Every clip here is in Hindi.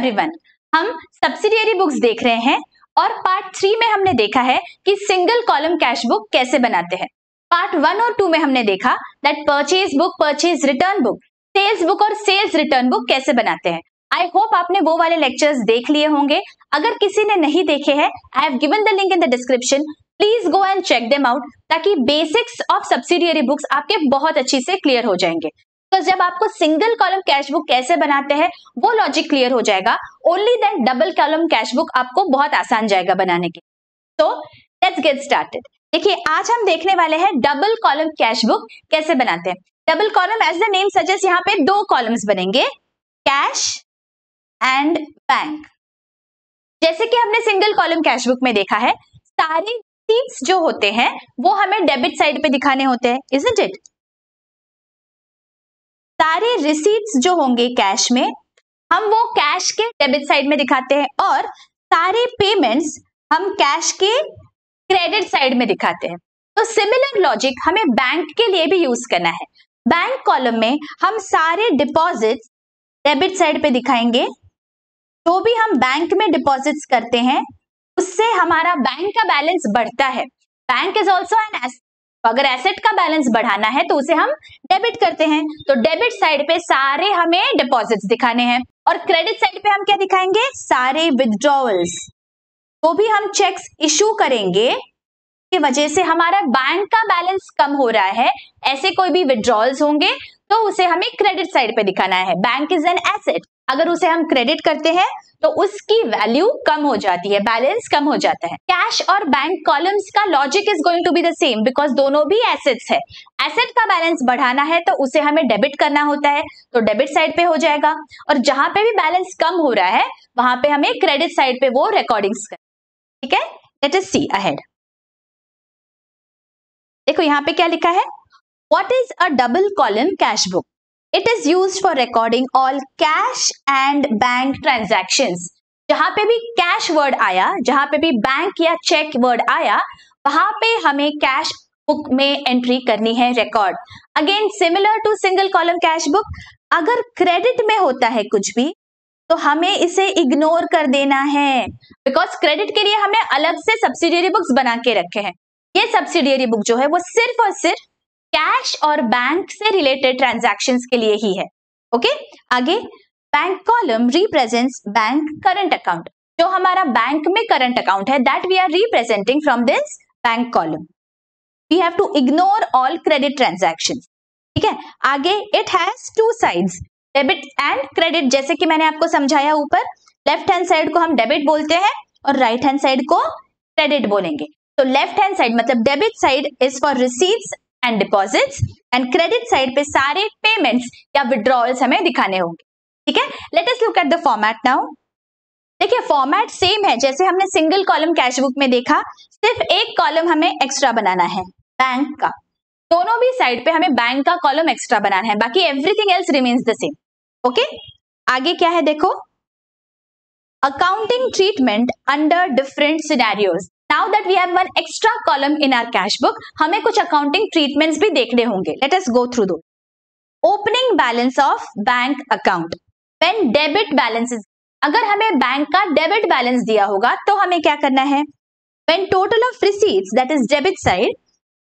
एवरीवन, हम सब्सिडियरी बुक्स देख रहे हैं और पार्ट 3 में हमने देखा है कि सिंगल कॉलम कैश बुक कैसे बनाते हैं। पार्ट 1 और 2 में हमने देखा that purchase book, purchase return book, sales book और सेल्स रिटर्न बुक कैसे बनाते हैं। आई होप आपने वो वाले लेक्चर्स देख लिए होंगे। अगर किसी ने नहीं देखे हैं, I have given the link in the description, please go and check them out ताकि बेसिक्स ऑफ सब्सिडियरी बुक्स आपके बहुत अच्छी से क्लियर हो जाएंगे। तो जब आपको सिंगल कॉलम कैश बुक कैसे बनाते हैं वो लॉजिक क्लियर हो जाएगा, only then double column cash book आपको बहुत आसान जाएगा बनाने के। तो लेट्स गेट स्टार्टेड। देखिए, आज हम देखने वाले हैं डबल कॉलम कैश बुक कैसे बनाते हैं। Double column as the name suggest, यहाँ पे दो कॉलम्स बनेंगे, कैश एंड बैंक। जैसे कि हमने सिंगल कॉलम कैश बुक में देखा है, सारे रिसीट्स जो होते हैं वो हमें डेबिट साइड पे दिखाने होते हैं, इजंट इट। सारे रिसीट्स जो होंगे कैश में, हम वो कैश के डेबिट साइड में दिखाते हैं और सारे पेमेंट्स हम कैश के क्रेडिट साइड में दिखाते हैं। तो सिमिलर लॉजिक हमें बैंक के लिए भी यूज करना है। बैंक कॉलम में हम सारे डिपॉजिट्स डेबिट साइड पे दिखाएंगे। जो भी हम बैंक में डिपॉजिट्स करते हैं उससे हमारा बैंक का बैलेंस बढ़ता है। Bank is also an asset. अगर एसेट का बैलेंस बढ़ाना है तो उसे हम डेबिट करते हैं। तो डेबिट साइड पे सारे हमें डिपॉजिट्स दिखाने हैं और क्रेडिट साइड पे हम क्या दिखाएंगे, सारे विथड्रॉवल्स। तो भी हम चेक्स इशू करेंगे की वजह से हमारा बैंक का बैलेंस कम हो रहा है, ऐसे कोई भी विथड्रॉल्स होंगे तो उसे हमें क्रेडिट साइड पे दिखाना है। बैंक इज एन एसेट, अगर उसे हम क्रेडिट करते हैं तो उसकी वैल्यू कम हो जाती है, बैलेंस कम हो जाता है। कैश और बैंक कॉलम्स का logic is going to be the same because दोनों भी एसेट्स है। एसेट का बैलेंस बढ़ाना है तो उसे हमें डेबिट करना होता है, तो डेबिट साइड पे हो जाएगा। और जहां पे भी बैलेंस कम हो रहा है वहां पे हमें क्रेडिट साइड पे वो रिकॉर्डिंग्स करना, ठीक है। लेट अस सी अहेड। देखो यहाँ पे क्या लिखा है, what is a double column cash book? It is used for recording all cash and bank transactions. जहां पे भी कैश वर्ड आया, जहां पे भी बैंक या चेक वर्ड आया, वहां पे हमें कैश बुक में एंट्री करनी है, record. Again similar to single column cash book, अगर क्रेडिट में होता है कुछ भी तो हमें इसे इग्नोर कर देना है बिकॉज क्रेडिट के लिए हमने अलग से सब्सिडियरी बुक्स बना के रखे हैं। ये सब्सिडियरी बुक जो है वो सिर्फ और सिर्फ कैश और बैंक से रिलेटेड ट्रांजैक्शंस के लिए ही है। ओके, आगे bank column represents bank current account. जो हमारा बैंक में करंट अकाउंट है that we are representing from this bank column. We have to ignore all credit transactions, ठीक है। आगे it has two sides, debit and credit. जैसे कि मैंने आपको समझाया ऊपर, लेफ्ट हैंड साइड को हम डेबिट बोलते हैं और राइट हैंड साइड को क्रेडिट बोलेंगे। तो लेफ्ट हैंड साइड मतलब debit side is for receipts and deposits and credit side पे सारे पेमेंट्स या विड्रॉल्स हमें दिखाने होंगे, ठीक है। Let us look at the format now. देखिए, फॉर्मेट सेम है जैसे हमने सिंगल कॉलम कैश बुक में देखा, सिर्फ एक कॉलम हमें एक्स्ट्रा बनाना है बैंक का। दोनों भी साइड पे हमें बैंक का कॉलम एक्स्ट्रा बनाना है, बाकी everything else remains the same. Okay, आगे क्या है देखो, accounting treatment under different scenarios. Now that we have one extra column in our cash book, हमें कुछ अकाउंटिंग ट्रीटमेंट्स भी देखने होंगे। Let us go through those. Opening balance of bank account. When debit balance is, अगर हमें बैंक का डेबिट बैलेंस दिया होगा तो हमें क्या करना है, When total of receipts that is debit side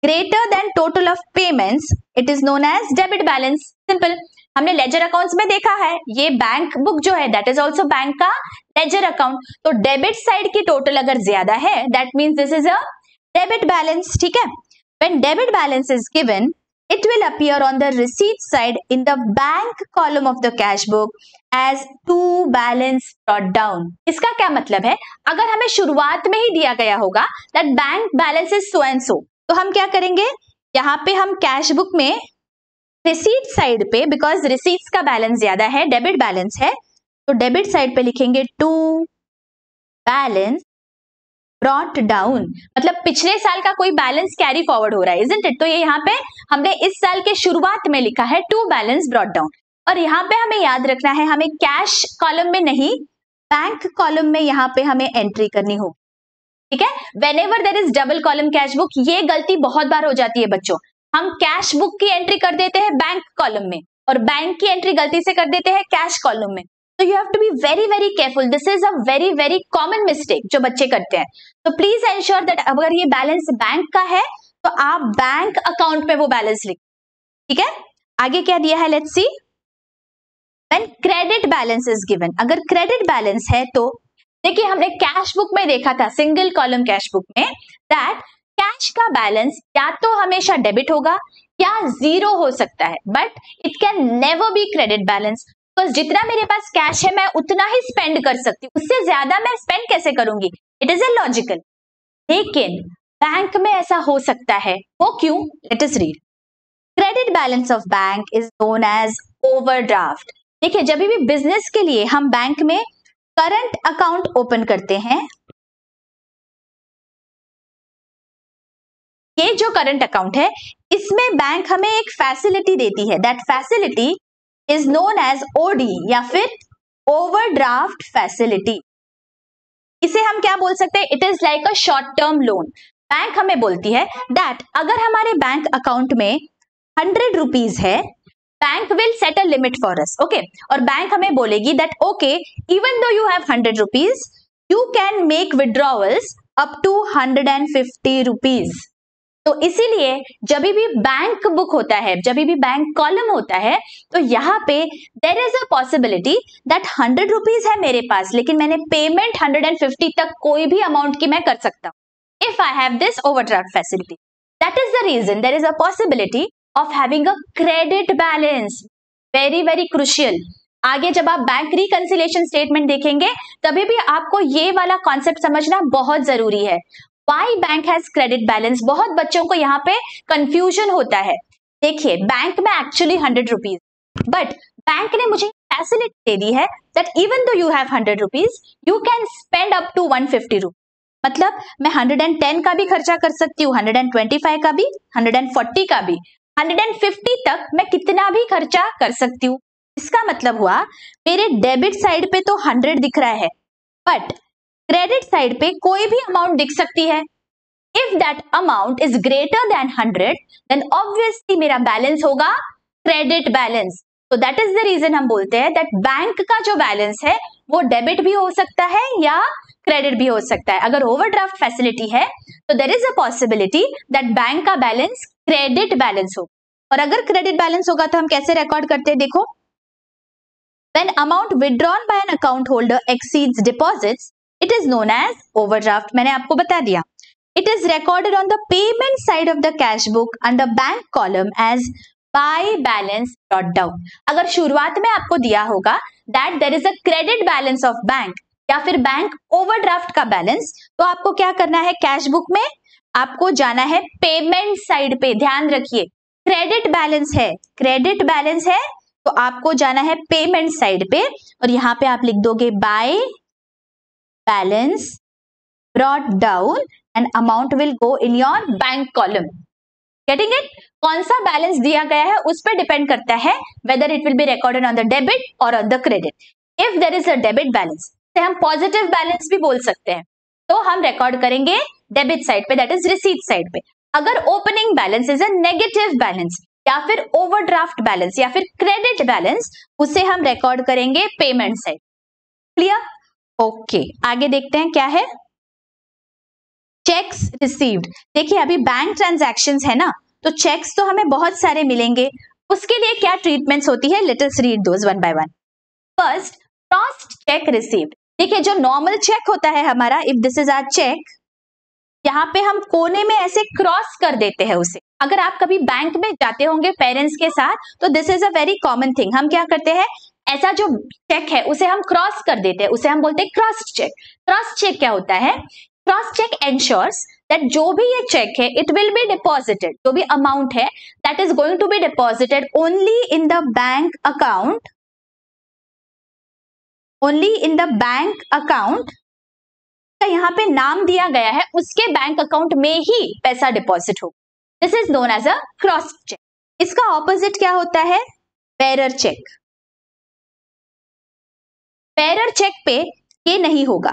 greater than total of payments, it is known as debit balance. Simple. हमने लेजर अकाउंट्स में देखा है, ये बैंक बुक जो है दैट इज ऑल्सो बैंक का लेजर अकाउंट। तो डेबिट साइड की टोटल अगर ज्यादा है that means this is a debit balance, ठीक है। When debit balance is given it will appear on the receipt side in the bank column of the cash book as to balance brought down. इसका क्या मतलब है, अगर हमें शुरुआत में ही दिया गया होगा that bank balance is so and so, तो हम क्या करेंगे, यहाँ पे हम कैश बुक में रिसीट साइड पे, बिकॉज रिसीट्स का बैलेंस ज्यादा है, डेबिट बैलेंस है, तो डेबिट साइड पे लिखेंगे टू बैलेंस ब्रॉट डाउन, मतलब पिछले साल का कोई बैलेंस कैरी फॉरवर्ड हो रहा है, इजंट इट। तो ये यहाँ पे हमने इस साल के शुरुआत में लिखा है टू बैलेंस ब्रॉट डाउन। और यहाँ पे हमें याद रखना है, हमें कैश कॉलम में नहीं बैंक कॉलम में यहाँ पे हमें एंट्री करनी हो, ठीक है। Whenever there is double column cash book, ये गलती बहुत बार हो जाती है बच्चों, हम कैश बुक की एंट्री कर देते हैं बैंक कॉलम में और बैंक की एंट्री गलती से कर देते हैं कैश कॉलम में। तो you have to be very very careful. This is a very very common mistake जो बच्चे करते हैं. तो प्लीज एंश्योर दैट अगर ये बैलेंस बैंक का है तो आप बैंक अकाउंट में वो बैलेंस लिख. ठीक है, आगे क्या दिया है, let's see. When credit balance is given, अगर क्रेडिट बैलेंस है तो देखिए हमने कैश बुक में देखा था, सिंगल कॉलम कैश बुक में, दैट कैश का बैलेंस या तो हमेशा डेबिट होगा या जीरो हो सकता है, but it can never be credit balance. Because जितना मेरे पास कैश है मैं उतना ही स्पेंड कर सकती हूँ, उससे ज्यादा मैं स्पेंड कैसे करूंगी, इट इज इलॉजिकल. लेकिन बैंक में ऐसा हो सकता है, वो क्यों, let us read. Credit balance of bank is known as overdraft. देखिए जब भी बिजनेस के लिए हम बैंक में करंट अकाउंट ओपन करते हैं, ये जो करंट अकाउंट है इसमें बैंक हमें एक फैसिलिटी देती है, that facility is known as OD या फिर ओवरड्राफ्ट फैसिलिटी. इसे हम क्या बोल सकते हैं, it is like a short term loan. Bank हमें बोलती है दैट अगर हमारे बैंक अकाउंट में 100 रुपीज है, bank will set a limit for us. Okay, और बैंक हमें बोलेगी that okay even though you have 100 rupees you can make withdrawals up to 150 rupees. तो इसीलिए जब भी बैंक बुक होता है, जब भी बैंक कॉलम होता है, तो यहाँ पे there is a possibility that 100 rupees है मेरे पास, लेकिन मैंने पेमेंट 150 तक कोई भी अमाउंट की मैं कर सकता हूँ if I have this overdraft facility. That is the reason there is a possibility of having a credit balance. Very very crucial. आगे जब आप बैंक रिकंसिलिएशन स्टेटमेंट देखेंगे तभी भी आपको ये वाला कॉन्सेप्ट समझना बहुत जरूरी है. Why bank has credit balance, बहुत बच्चों को यहाँ पे कंफ्यूजन होता है. देखिए बैंक में एक्चुअली 100 रुपीज, बट बैंक ने मुझे फैसिलिटी दे दी है that even though you have 100 rupees you can spend up to 150 rupees. मतलब मैं 110 का भी खर्चा कर सकती हूँ, 125 का भी, 140 का भी, 150 तक मैं कितना भी खर्चा कर सकती हूँ. इसका मतलब हुआ मेरे डेबिट साइड पे तो 100 दिख रहा है, बट क्रेडिट साइड पे कोई भी अमाउंट दिख सकती है. If that amount is greater than 100 then obviously मेरा बैलेंस होगा क्रेडिट बैलेंस. तो दैट इज द रीजन हम बोलते हैं दैट बैंक का जो बैलेंस है वो डेबिट भी हो सकता है या क्रेडिट भी हो सकता है. अगर ओवरड्राफ्ट फैसिलिटी है तो there is a possibility that bank का बैलेंस क्रेडिट बैलेंस हो. और अगर क्रेडिट बैलेंस होगा तो हम कैसे रिकॉर्ड करते हैं, देखो. When amount withdrawn bye an account holder exceeds deposits it is known as overdraft. मैंने आपको बता दिया. It is recorded on the payment side of the cash book under bank column as by balance brought down. अगर शुरुआत में आपको दिया होगा that there is a credit balance of bank या फिर बैंक ओवरड्राफ्ट का बैलेंस, तो आपको क्या करना है, कैश बुक में आपको जाना है पेमेंट साइड पे. ध्यान रखिए क्रेडिट बैलेंस है, क्रेडिट बैलेंस है तो आपको जाना है पेमेंट साइड पे और यहाँ पे आप लिख दोगे bye balance brought down and amount will go in your bank column. Getting it? कौन सा बैलेंस दिया गया है उस पर डिपेंड करता है whether it will be recorded on the debit or on the credit. If there is a debit balance, से हम पॉजिटिव बैलेंस भी बोल सकते हैं, तो हम रिकॉर्ड करेंगे डेबिट साइड पे, दैट इज रिसीट साइड पे. अगर opening balance is a negative balance या फिर ओवरड्राफ्ट बैलेंस या फिर क्रेडिट बैलेंस, उसे हम रिकॉर्ड करेंगे पेमेंट साइड. क्लियर? ओके, आगे देखते हैं क्या है. Cheques received. देखिए अभी बैंक ट्रांजैक्शंस है ना, तो चेक्स तो हमें बहुत सारे मिलेंगे, उसके लिए क्या ट्रीटमेंट्स होती है, let us read those one by one. First, crossed cheque received. देखिए जो नॉर्मल चेक होता है हमारा, if this is our cheque, यहाँ पे हम कोने में ऐसे क्रॉस कर देते हैं उसे. अगर आप कभी बैंक में जाते होंगे पेरेंट्स के साथ, तो this is a very common thing. हम क्या करते हैं, ऐसा जो चेक है उसे हम क्रॉस कर देते हैं, उसे हम बोलते हैं क्रॉस चेक. क्रॉस चेक क्या होता है, क्रॉस चेक एंश्योर्स दैट जो भी ये चेक है इट विल बी डिपॉजिटेड, जो भी अमाउंट है that is going to be deposited only in the bank account, only in the bank account का यहाँ पे नाम दिया गया है उसके बैंक अकाउंट में ही पैसा डिपॉजिट हो. This is known as a cross cheque. इसका ऑपोजिट क्या होता है, बेरर चेक. बेरर चेक पे ये नहीं होगा.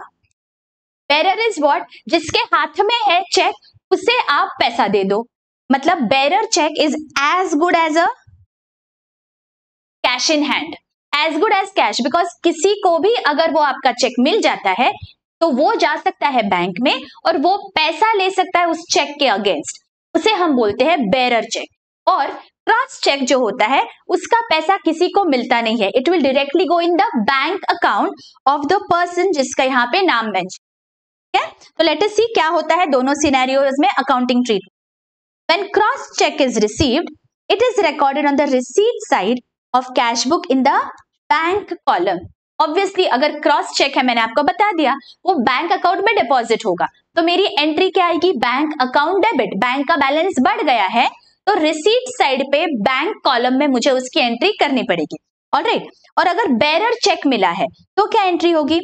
बेरर इज व्हाट, जिसके हाथ में है चेक उसे आप पैसा दे दो. मतलब bearer cheque is as good as a cash in hand. As good as cash, because किसी को भी अगर वो आपका चेक मिल जाता है तो वो जा सकता है बैंक में और वो पैसा ले सकता है उस चेक के अगेंस्ट, उसे हम बोलते हैं बेरर चेक। और क्रॉस चेक जो होता है उसका पैसा किसी को मिलता नहीं है, it will directly go in the bank account of the person जिसका यहाँ पे नाम मेंशन है। तो लेट अस सी क्या होता है दोनों सिनेरियोज में accounting treatment. When cross cheque is received, it is recorded on the receipt side of cash book in the bank column. Obviously अगर क्रॉस चेक है, मैंने आपको बता दिया, वो बैंक अकाउंट में डिपॉजिट होगा, तो मेरी एंट्री क्या आएगी, बैंक अकाउंट डेबिट। बैंक का बैलेंस बढ़ गया है तो रिसीट साइड पे बैंक कॉलम में मुझे उसकी एंट्री करनी पड़ेगी। ऑलराइट, और अगर बेरर चेक मिला है तो क्या एंट्री होगी,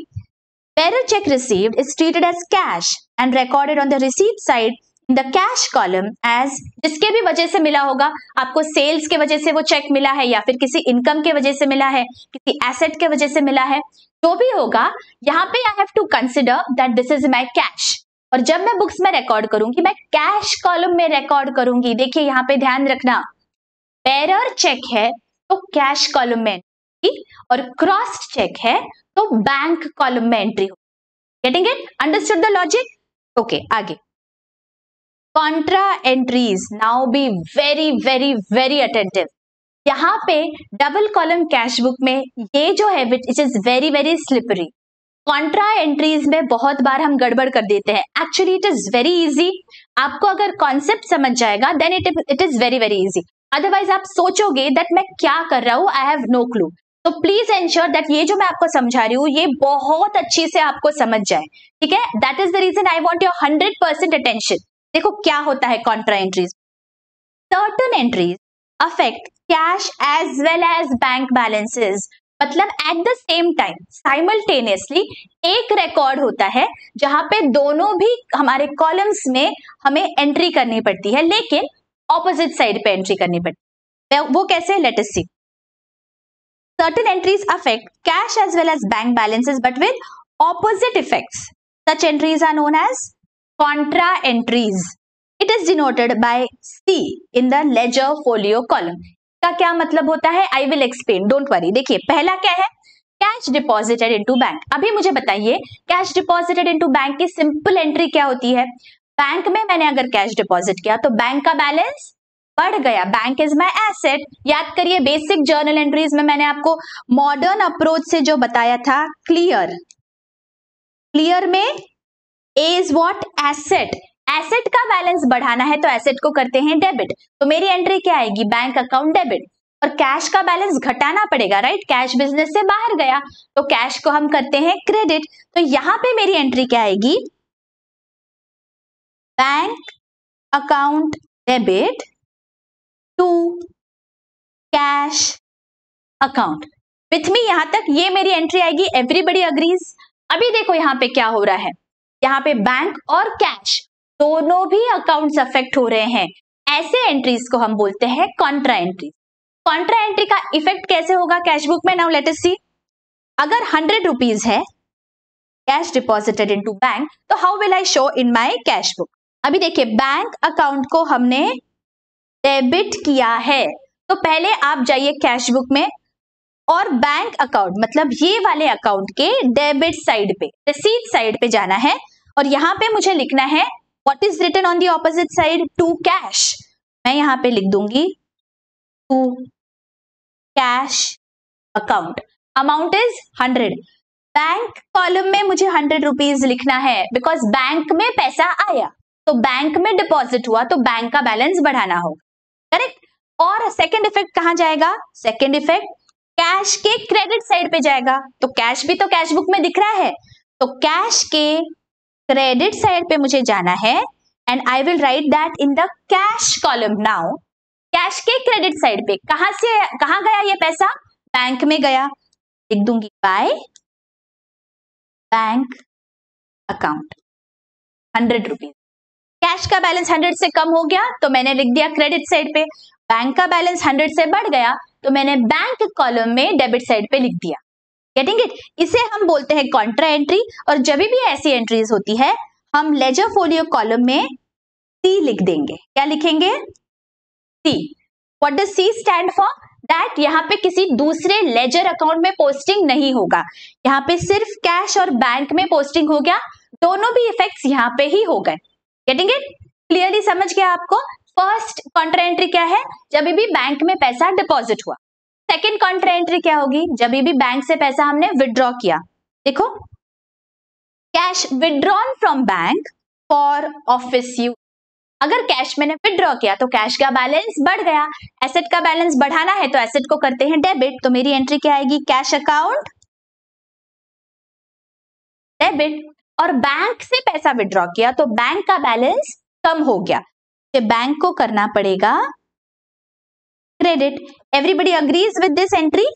bearer cheque received is treated as cash and recorded on the receipt side in the cash column as, जिसके भी वजह से मिला होगा, आपको सेल्स के वजह से वो चेक मिला है या फिर किसी इनकम के वजह से मिला है, किसी एसेट के वजह से मिला है, जो भी होगा यहाँ पे I have to consider that this is my cash. और जब मैं बुक्स में रिकॉर्ड करूंगी, मैं कैश कॉलम में रिकॉर्ड करूंगी। देखिए यहाँ पे ध्यान रखना, बेरर चेक है तो कैश कॉलम में एंट्री और क्रॉस चेक है तो बैंक कॉलम में एंट्री होगी। Getting it, understood the logic? Okay, आगे contra entries. Now be very very very attentive. यहाँ पे डबल कॉलम कैश बुक में ये जो है it is very very slippery. Contra entries में बहुत बार हम गड़बड़ कर देते हैं। Actually it is very easy, आपको अगर कॉन्सेप्ट समझ जाएगा then it is very very easy. Otherwise आप सोचोगे दैट मैं क्या कर रहा हूं, आई हैव नो क्लू। तो प्लीज एंश्योर दैट ये जो मैं आपको समझा रही हूँ ये बहुत अच्छी से आपको समझ जाए, ठीक है? That is the reason I want your 100% attention. देखो क्या होता है contra entries. Certain entries affect cash as well as bank balances, मतलब at the same time simultaneously एक रिकॉर्ड होता है जहां पे दोनों भी हमारे कॉलम्स में हमें एंट्री करनी पड़ती है, लेकिन ऑपोजिट साइड पे एंट्री करनी पड़ती है। वो कैसे, let us see. Certain entries affect cash as well as bank balances but with opposite effects. Such entries are known as contra entries. It is denoted by C in the ledger folio column. का क्या मतलब होता है, I will explain, don't worry. देखिए पहला क्या है, कैश डिपॉजिटेड इनटू बैंक। अभी मुझे बताइए कैश डिपॉजिटेड इनटू बैंक की सिंपल एंट्री क्या होती है। बैंक में मैंने अगर कैश डिपॉजिट किया तो बैंक का बैलेंस बढ़ गया, बैंक इज माय एसेट। याद करिए बेसिक जर्नल एंट्रीज में मैंने आपको मॉडर्न अप्रोच से जो बताया था, क्लियर में A is what? Asset. Asset का बैलेंस बढ़ाना है तो एसेट को करते हैं डेबिट, तो मेरी एंट्री क्या आएगी, बैंक अकाउंट डेबिट। और कैश का बैलेंस घटाना पड़ेगा, राइट? कैश बिजनेस से बाहर गया तो कैश को हम करते हैं क्रेडिट, तो यहां पे मेरी एंट्री क्या आएगी, bank account debit to cash account. With me यहां तक ये मेरी एंट्री आएगी। Everybody agrees? अभी देखो यहाँ पे क्या हो रहा है, यहाँ पे बैंक और कैश दोनों भी अकाउंट्स अफेक्ट हो रहे हैं। ऐसे एंट्रीज को हम बोलते हैं कॉन्ट्रा एंट्रीज। कॉन्ट्रा एंट्री का इफेक्ट कैसे होगा कैश बुक में, नाउ लेट अस सी। अगर 100 रुपीज है कैश डिपॉजिटेड इनटू बैंक, तो how will I show in my cash book. अभी देखिए बैंक अकाउंट को हमने डेबिट किया है, तो पहले आप जाइए कैश बुक में और बैंक अकाउंट मतलब ये वाले अकाउंट के डेबिट साइड पे, रिसीट साइड पे जाना है और यहाँ पे मुझे लिखना है what is written on the opposite side, to cash. मैं यहाँ पे लिख दूंगी to cash account, amount is 100। Bank column में मुझे 100 रुपीज लिखना है बिकॉज बैंक में पैसा आया, तो बैंक में डिपॉजिट हुआ तो बैंक का बैलेंस बढ़ाना होगा, करेक्ट? और सेकेंड इफेक्ट कहां जाएगा, सेकेंड इफेक्ट कैश के क्रेडिट साइड पे जाएगा, तो कैश भी तो कैश बुक में दिख रहा है, तो कैश के क्रेडिट साइड पे मुझे जाना है and I will right that in the cash column. Now cash के क्रेडिट साइड पे कहां गया ये पैसा, बैंक में गया, लिख दूंगी bye bank account 100 rupees. Cash का बैलेंस 100 से कम हो गया तो मैंने लिख दिया क्रेडिट साइड पे, बैंक का बैलेंस 100 से बढ़ गया तो मैंने बैंक कॉलम में डेबिट साइड पे लिख दिया। Getting it? इसे हम बोलते हैं कॉन्ट्रा एंट्री। और जब भी ऐसी एंट्रीज होती है हम लेजर फोलियो कॉलम में सी लिख देंगे। क्या लिखेंगे, C. What does C stand for, that यहाँ पे किसी दूसरे लेजर अकाउंट में पोस्टिंग नहीं होगा, यहाँ पे सिर्फ कैश और बैंक में पोस्टिंग हो गया, दोनों भी इफेक्ट्स यहाँ पे ही हो गए। Getting it? क्लियरली समझ गया आपको? फर्स्ट कॉन्ट्रा एंट्री क्या है? जब भी बैंक में पैसा डिपॉजिट हुआ। सेकेंड कॉन्ट्रा एंट्री क्या होगी? जब भी बैंक से पैसा हमने विड्रॉ किया। देखो, cash withdrawn from bank for office use. अगर कैश मैंने विड्रॉ किया तो कैश का बैलेंस बढ़ गया, एसेट का बैलेंस बढ़ाना है तो एसेट को करते हैं डेबिट, तो मेरी एंट्री क्या आएगी? Cash account debit. और बैंक से पैसा विड्रॉ किया तो बैंक का बैलेंस कम हो गया, तो बैंक को करना पड़ेगा credit. Everybody agrees with this entry?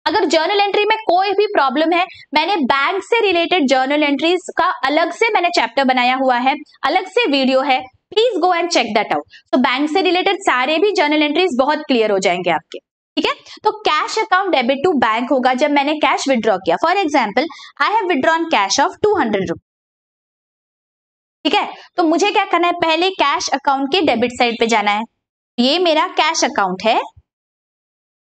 अगर जर्नल एंट्री में कोई भी प्रॉब्लम है, मैंने बैंक से रिलेटेड जर्नल एंट्रीज का अलग से मैंने चैप्टर बनाया हुआ है, अलग से वीडियो है, please go and check that out. तो बैंक से रिलेटेड सारे भी जर्नल एंट्रीज बहुत क्लियर हो जाएंगे आपके, ठीक है? तो cash account debit to bank होगा जब मैंने कैश विड्रॉ किया। For example, I have withdrawn cash of 200 rupees, ठीक है? तो मुझे क्या करना है? पहले कैश अकाउंट के डेबिट साइड पे जाना है। ये मेरा कैश अकाउंट है,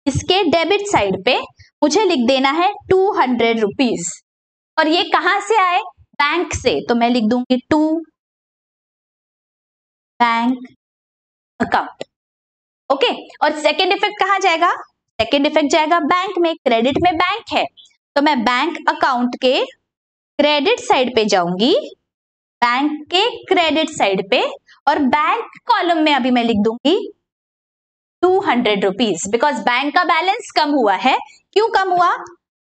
इसके डेबिट साइड पे मुझे लिख देना है 200 रुपीज। और ये कहां से आए? बैंक से, तो मैं लिख दूंगी टू बैंक अकाउंट। ओके, और सेकेंड इफेक्ट कहां जाएगा? सेकेंड इफेक्ट जाएगा बैंक में, क्रेडिट में बैंक है, तो मैं बैंक अकाउंट के क्रेडिट साइड पे जाऊंगी, बैंक के क्रेडिट साइड पे, और बैंक कॉलम में अभी मैं लिख दूंगी 200 रुपीज, बिकॉज बैंक का बैलेंस कम हुआ है। क्यों कम हुआ?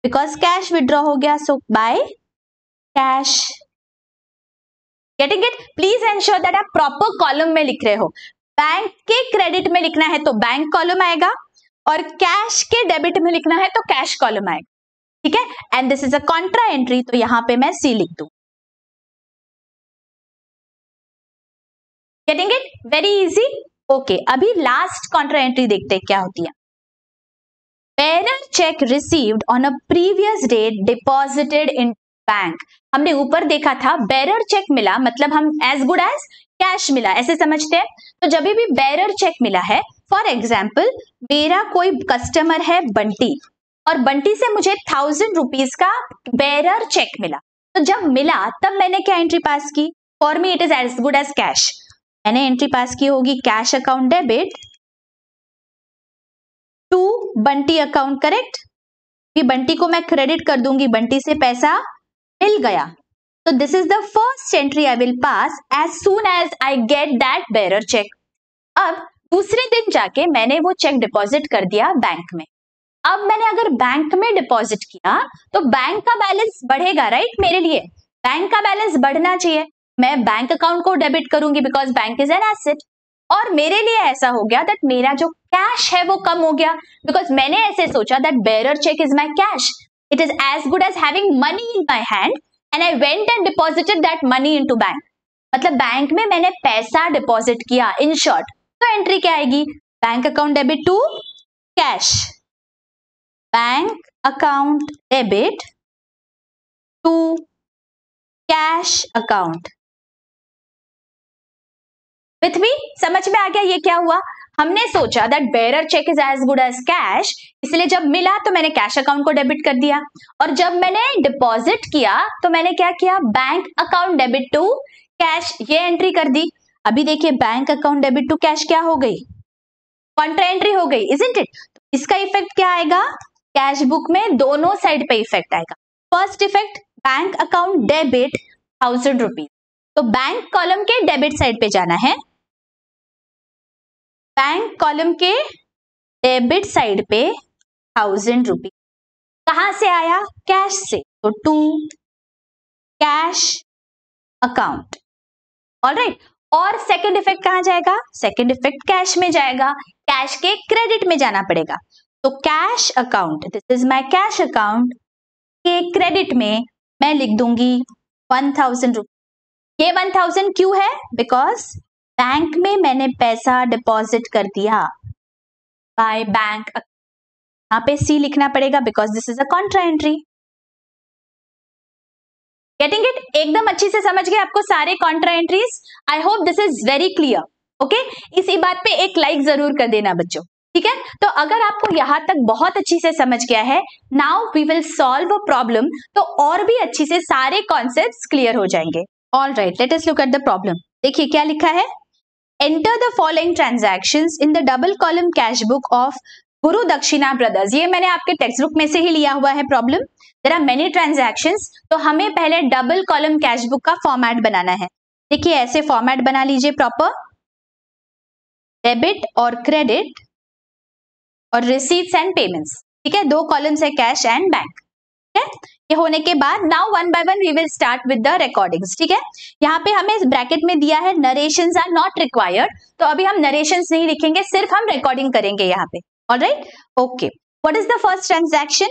बिकॉज कैश विड्रॉ हो गया, so by cash. Getting it? Please ensure that आप प्रॉपर कॉलम में लिख रहे हो। बैंक के क्रेडिट में लिखना है तो बैंक कॉलम आएगा, और कैश के डेबिट में लिखना है तो कैश कॉलम आएगा, ठीक है? And this is a contra entry, तो यहां पे मैं सी लिख दूं। Getting it? Very easy. Okay, अभी लास्ट कॉन्ट्रा एंट्री देखते हैं क्या होती है। Bearer cheque received on a previous date deposited in bank. हमने ऊपर देखा था बेरर चेक मिला मतलब हम एज गुड एज कैश मिला, ऐसे समझते हैं। तो जब भी बेरर चेक मिला है, फॉर एग्जाम्पल मेरा कोई कस्टमर है बंटी, और बंटी से मुझे 1000 रुपीज का बेरर चेक मिला, तो जब मिला तब मैंने क्या एंट्री पास की? For me it is as good as cash. मैंने एंट्री पास की होगी cash account debit to Bunty account, correct? कि बंटी को मैं क्रेडिट कर दूंगी, बंटी से पैसा मिल गया, तो this is the first entry I will pass as soon as I get that bearer cheque. अब दूसरे दिन जाके मैंने वो चेक डिपॉजिट कर दिया बैंक में। अब मैंने अगर बैंक में डिपॉजिट किया तो बैंक का बैलेंस बढ़ेगा, राइट? मेरे लिए बैंक का बैलेंस बढ़ना चाहिए, मैं बैंक अकाउंट को डेबिट करूंगी because bank is an asset. और मेरे लिए ऐसा हो गया दैट मेरा जो कैश है वो कम हो गया, बिकॉज मैंने ऐसे सोचा that bearer cheque is my cash, it is as good as having money in my hand, and I went and deposited that money into bank. मतलब बैंक में मैंने पैसा डिपॉजिट किया, इन शॉर्ट। तो एंट्री क्या आएगी? Bank account debit to cash, bank account debit to cash account. With me? समझ में आ गया ये क्या हुआ? हमने सोचा that bearer cheque is as good as cash, इसलिए जब मिला तो मैंने कैश अकाउंट को डेबिट कर दिया, और जब मैंने डिपॉजिट किया तो मैंने क्या किया? Bank account debit to cash, ये एंट्री कर दी। अभी देखिए bank account debit to cash क्या हो गई? कॉन्ट्रा एंट्री हो गई, इजंट इट? इसका इफेक्ट क्या आएगा? कैश बुक में दोनों साइड पे इफेक्ट आएगा। First effect, bank account debit 1000 rupees, तो बैंक कॉलम के डेबिट साइड पे जाना है, बैंक कॉलम के डेबिट साइड पे 1000 रुपीज। कहां से आया? कैश से, तो टू कैश अकाउंट। ऑलराइट, और सेकंड इफेक्ट कहां जाएगा? सेकंड इफेक्ट कैश में जाएगा, कैश के क्रेडिट में जाना पड़ेगा, तो cash account, this is my cash account के क्रेडिट में मैं लिख दूंगी 1000 रुपीज। ये 1000 क्यों है? बिकॉज बैंक में मैंने पैसा डिपॉजिट कर दिया बाय बैंक। यहां पे सी लिखना पड़ेगा because this is a contra entry. Getting it? एकदम अच्छी से समझ गए आपको सारे Contra entries? I hope this is very clear. Okay, इसी बात पे एक लाइक जरूर कर देना बच्चों, ठीक है? ठीक है, तो अगर आपको यहां तक बहुत अच्छी से समझ गया है, now we will solve a problem, तो और भी अच्छी से सारे कॉन्सेप्ट्स क्लियर हो जाएंगे। All right, let us look at the problem. देखिए क्या लिखा है, enter the following transactions in the double column cash book of गुरु दक्षिणा ब्रदर्स। ये मैंने आपके टेक्स्ट बुक में से ही लिया हुआ है problem. There are many transactions, तो हमें पहले डबल कॉलम कैश बुक का फॉर्मेट बनाना है। देखिए ऐसे फॉर्मेट बना लीजिए प्रॉपर, डेबिट और क्रेडिट और रिसीट्स एंड पेमेंट्स। ठीक है, दो कॉलम्स है कैश एंड बैंक। ठीक है, ये होने के बाद now one by one we will start with the recordings. ठीक है, यहाँ पे हमें ब्रैकेट में दिया है नरेशंस आर नॉट रिक्वायर्ड, तो अभी हम नरेशंस नहीं लिखेंगे, सिर्फ हम रिकॉर्डिंग करेंगे यहाँ पे। Alright, okay, what is the first transaction?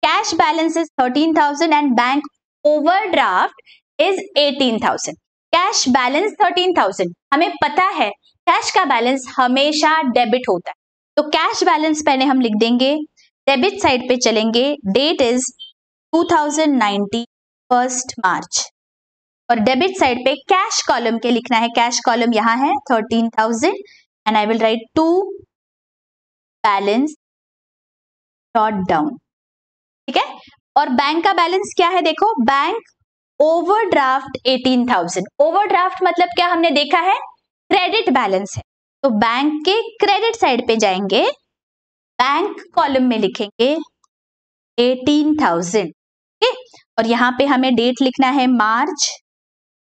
Cash balance is 13,000 and bank overdraft is 18,000। Cash balance 13,000, हमें पता है कैश का बैलेंस हमेशा डेबिट होता है, तो कैश बैलेंस पहले हम लिख देंगे, डेबिट साइड पे चलेंगे, डेट इज 2019 1 मार्च, और डेबिट साइड पे कैश कॉलम के लिखना है, कैश कॉलम यहाँ है 13,000 and I will write to balance dot down. ठीक है, और बैंक का बैलेंस क्या है, देखो बैंक ओवरड्राफ्ट 18,000। ओवरड्राफ्ट मतलब क्या, हमने देखा है क्रेडिट बैलेंस है, तो बैंक के क्रेडिट साइड पे जाएंगे, बैंक कॉलम में लिखेंगे 18,000। ठीक, और यहाँ पे हमें डेट लिखना है मार्च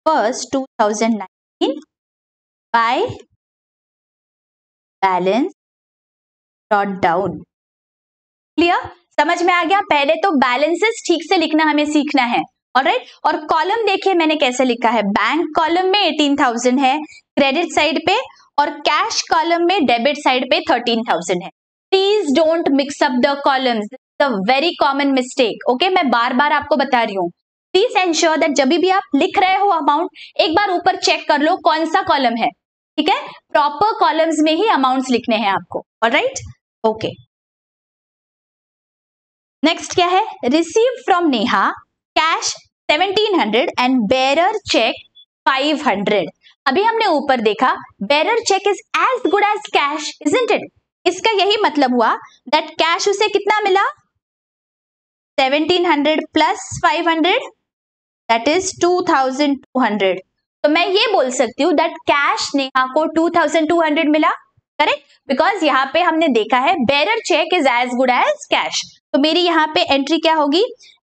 1, 2019 by balance dot down. Clear, समझ में आ गया? पहले तो बैलेंसेस ठीक से लिखना हमें सीखना है। ऑलराइट, और कॉलम देखिए मैंने कैसे लिखा है, बैंक कॉलम में 18,000 है क्रेडिट साइड पे, और कैश कॉलम में डेबिट साइड पे 13,000 है। Please don't mix up the columns, the very common mistake. Okay, मैं बार बार आपको बता रही हूँ, प्लीज एंश्योर दैट जब भी आप लिख रहे हो अमाउंट, एक बार ऊपर चेक कर लो कौन सा कॉलम है। ठीक है, प्रॉपर कॉलम्स में ही अमाउंट्स लिखने हैं आपको। ऑलराइट, ओके, नेक्स्ट क्या है, receive from Neha cash 1700 and bearer cheque 500। अभी हमने ऊपर देखा bearer cheque is as good as cash, isn't it? इसका यही मतलब हुआ दैट कैश उसे कितना मिला, 1700 प्लस 500 दैट इज 2200। तो मैं ये बोल सकती हूँ दैट कैश नेहा को 2200 मिला, करेक्ट? बिकॉज यहाँ पे हमने देखा है bearer cheque is as good as cash, तो मेरी यहाँ पे एंट्री क्या होगी,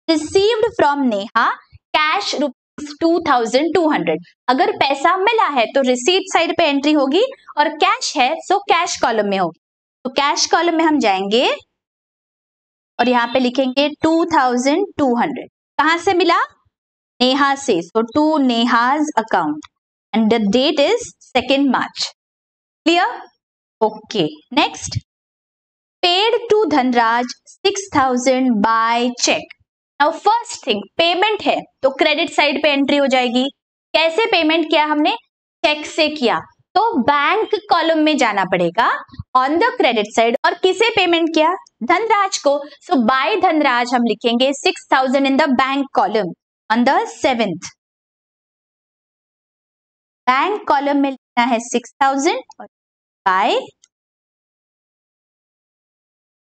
received from Neha cash rupees 2200। अगर पैसा मिला है तो रिसीट साइड पे एंट्री होगी, और कैश है सो कैश कॉलम में होगी, तो कैश कॉलम में हम जाएंगे और यहाँ पे लिखेंगे 2200। कहां से मिला, नेहा से, so to Neha's account and the date is 2 March. Clear, okay, next, paid to Dhanraj 6,000 by cheque. Now first thing, payment है तो क्रेडिट साइड पे एंट्री हो जाएगी। कैसे पेमेंट किया हमने, चेक से किया, तो बैंक कॉलम में जाना पड़ेगा ऑन द क्रेडिट साइड, और किसे पेमेंट किया, धनराज को, सो बाय धनराज हम लिखेंगे 6,000 इन the bank column on the 7th। Bank column में लिखना है 6,000 और बाय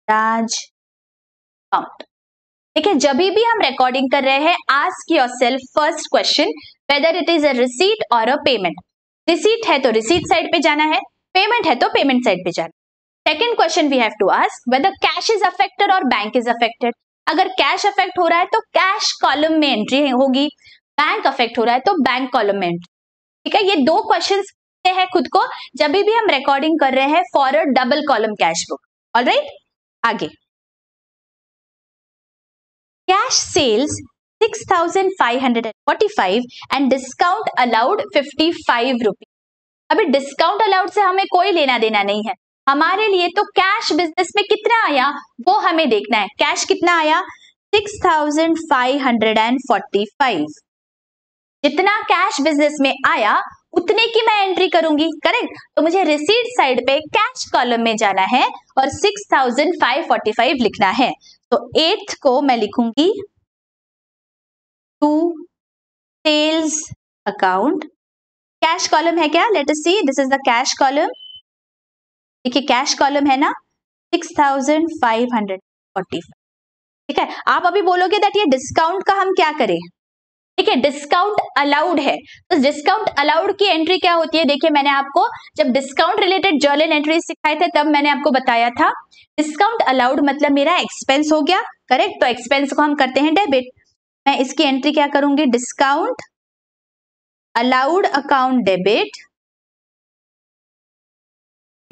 राज अकाउंट। ठीक है, जब भी हम रिकॉर्डिंग कर रहे हैं, ask yourself first question whether it is a receipt और अ पेमेंट। रिसीट है तो रिसीट साइड पे जाना है, पेमेंट है तो पेमेंट साइड पे जाना। Second question we have to ask whether cash is affected और बैंक इज अफेक्टेड। अगर कैश अफेक्ट हो रहा है तो कैश कॉलम में एंट्री होगी, बैंक अफेक्ट हो रहा है तो बैंक कॉलम में एंट्री। ठीक है, ये दो क्वेश्चन है खुद को जब भी हम रिकॉर्डिंग कर रहे हैं for a double column cash book. Alright, आगे, cash sales 6,545 and discount allowed 55 rupees. अभी डिस्काउंट अलाउड से हमें कोई लेना देना नहीं है, हमारे लिए तो कैश बिजनेस में कितना आया वो हमें देखना है। कैश कितना आया, 6,545। जितना कैश बिजनेस में आया उतने की मैं एंट्री करूंगी, करेक्ट? तो मुझे रिसीट साइड पे कैश कॉलम में जाना है और 6,545 लिखना है, तो 8th को मैं लिखूंगी to sales account. Cash column है क्या, let us see, this is the cash column. देखिए कैश कॉलम है ना, 6,545। ठीक है, आप अभी बोलोगे दैट ये डिस्काउंट का हम क्या करें। ठीक है, डिस्काउंट अलाउड है, तो डिस्काउंट अलाउड की एंट्री क्या होती है, देखिए मैंने आपको जब डिस्काउंट रिलेटेड जर्नल एंट्री सिखाए थे तब मैंने आपको बताया था डिस्काउंट अलाउड मतलब मेरा एक्सपेंस हो गया, करेक्ट। तो एक्सपेंस को हम करते हैं डेबिट, मैं इसकी एंट्री क्या करूंगी, discount allowed account debit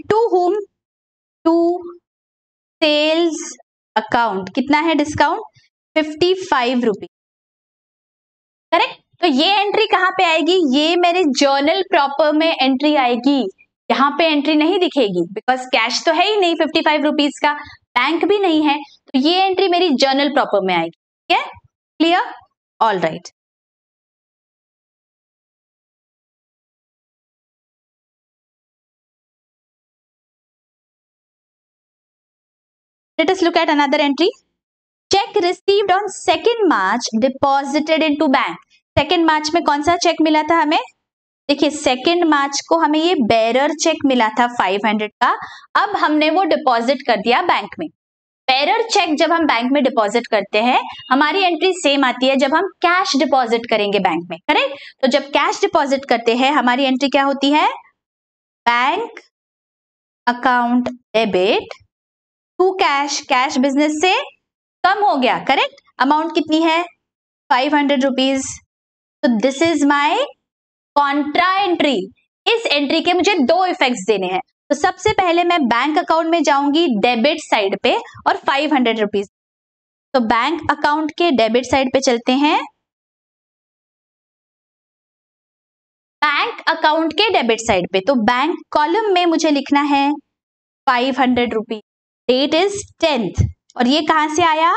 to hmm, to sales account, कितना है डिस्काउंट 55 रुपीज, करेक्ट। तो ये एंट्री कहां पे आएगी, ये मेरे जर्नल प्रॉपर में एंट्री आएगी, यहाँ पे एंट्री नहीं दिखेगी बिकॉज कैश तो है ही नहीं 55 रुपीज का, बैंक भी नहीं है, तो ये एंट्री मेरी जर्नल प्रॉपर में आएगी। ठीक है, clear, all right. Let us look at another entry. Check received on 2nd March deposited into bank. 2nd March में कौन सा चेक मिला था हमें, देखिए 2nd March को हमें ये बेरर चेक मिला था 500 का, अब हमने वो डिपॉजिट कर दिया बैंक में। बेरर चेक जब हम बैंक में डिपॉजिट करते हैं हमारी एंट्री सेम आती है जब हम कैश डिपॉजिट करेंगे बैंक में, करेक्ट। तो जब कैश डिपॉजिट करते हैं हमारी एंट्री क्या होती है, bank account debit to cash, cash business से कम हो गया, करेक्ट। अमाउंट कितनी है 500 रुपीज, तो this is my Contra entry. इस एंट्री के मुझे दो इफेक्ट्स देने हैं, तो सबसे पहले मैं बैंक अकाउंट में जाऊंगी डेबिट साइड पे और 500 रुपीज, तो बैंक अकाउंट के डेबिट साइड पे चलते हैं, बैंक अकाउंट के डेबिट साइड पे, तो बैंक कॉलम में मुझे लिखना है 500 रुपीज, डेट इज 10th, और ये कहां से आया,